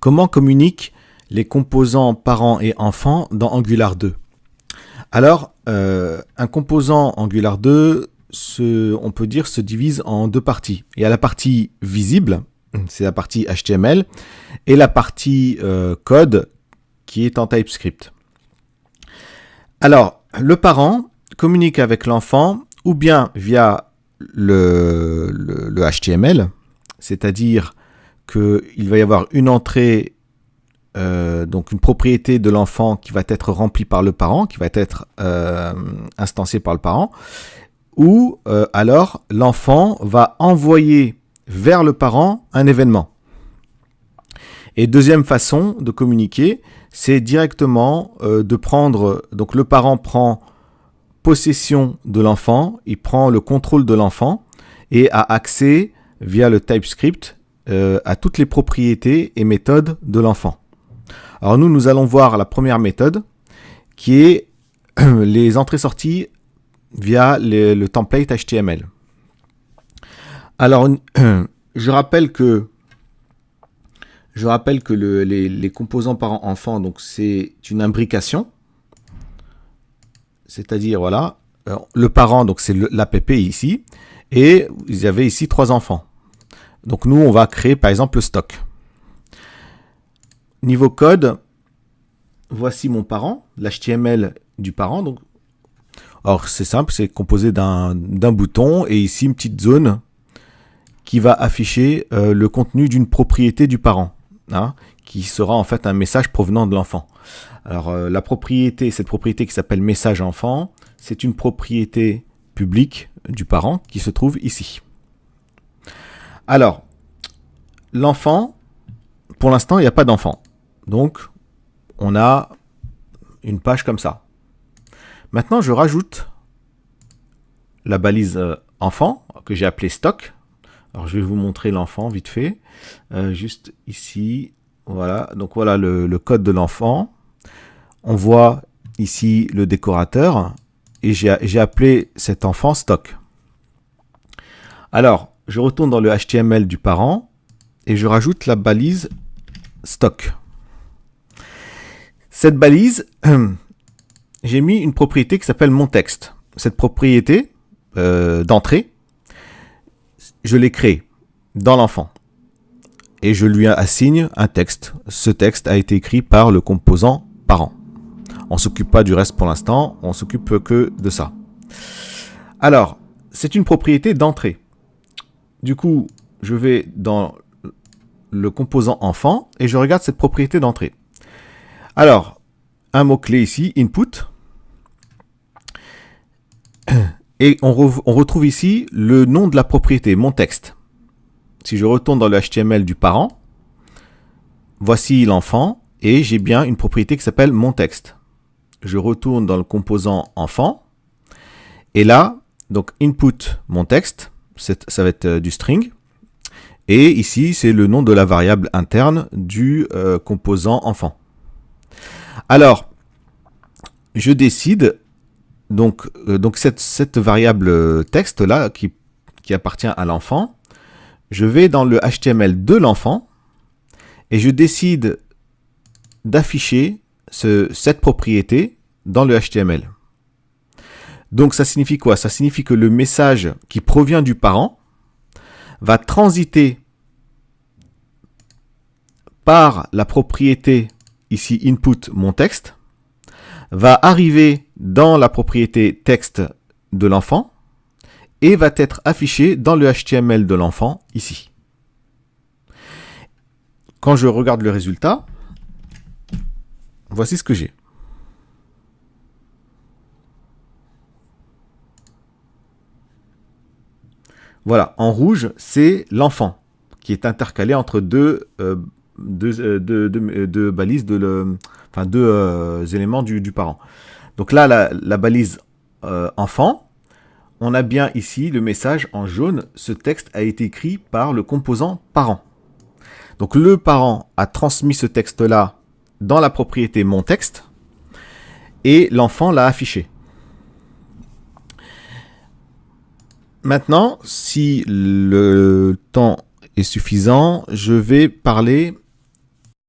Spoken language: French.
Comment communiquent les composants parents et enfants dans Angular 2? Alors, un composant Angular 2, on peut dire, se divise en deux parties. Il y a la partie visible, c'est la partie HTML, et la partie code qui est en TypeScript. Alors, le parent communique avec l'enfant ou bien via le HTML, c'est-à-dire qu'il va y avoir une entrée, donc une propriété de l'enfant qui va être remplie par le parent, qui va être instanciée par le parent, ou alors l'enfant va envoyer vers le parent un événement. Et deuxième façon de communiquer, c'est directement de prendre, donc le parent prend possession de l'enfant, il prend le contrôle de l'enfant et a accès via le TypeScript à toutes les propriétés et méthodes de l'enfant. Alors nous allons voir la première méthode qui est les entrées-sorties via le template HTML. Alors je rappelle que les composants parents-enfants, donc c'est une imbrication, c'est-à-dire voilà, le parent, donc c'est l'app ici, et vous avez ici 3 enfants. Donc nous on va créer par exemple le stock. Niveau code, voici mon parent, l'HTML du parent. Donc, alors c'est simple, c'est composé d'un bouton et ici une petite zone qui va afficher le contenu d'une propriété du parent, hein, qui sera en fait un message provenant de l'enfant. Alors cette propriété qui s'appelle message enfant, c'est une propriété publique du parent qui se trouve ici. Alors, l'enfant, pour l'instant, il n'y a pas d'enfant. Donc, on a une page comme ça. Maintenant, je rajoute la balise enfant que j'ai appelée stock. Alors, je vais vous montrer l'enfant vite fait. Juste ici, voilà. Donc, voilà le code de l'enfant. On voit ici le décorateur et j'ai appelé cet enfant stock. Alors, je retourne dans le HTML du parent et je rajoute la balise stock. Cette balise, j'ai mis une propriété qui s'appelle mon texte. Cette propriété d'entrée, je l'ai créée dans l'enfant et je lui assigne un texte. Ce texte a été écrit par le composant parent. On ne s'occupe pas du reste pour l'instant, on s'occupe que de ça. Alors, c'est une propriété d'entrée. Du coup, je vais dans le composant enfant et je regarde cette propriété d'entrée. Alors, un mot-clé ici, input. Et on retrouve ici le nom de la propriété, mon texte. Si je retourne dans le HTML du parent, voici l'enfant et j'ai bien une propriété qui s'appelle mon texte. Je retourne dans le composant enfant et là, donc input mon texte, ça va être du string. Et ici, c'est le nom de la variable interne du composant enfant. Alors, je décide, donc cette variable texte là, qui appartient à l'enfant, je vais dans le HTML de l'enfant et je décide d'afficher cette propriété dans le HTML. Donc ça signifie quoi? Ça signifie que le message qui provient du parent va transiter par la propriété ici input mon texte, va arriver dans la propriété texte de l'enfant et va être affiché dans le HTML de l'enfant ici. Quand je regarde le résultat, voici ce que j'ai. Voilà, en rouge, c'est l'enfant qui est intercalé entre deux balises, deux éléments du parent. Donc là, la balise enfant, on a bien ici le message en jaune. Ce texte a été écrit par le composant parent. Donc le parent a transmis ce texte-là dans la propriété mon texte et l'enfant l'a affiché. Maintenant, si le temps est suffisant, je vais parler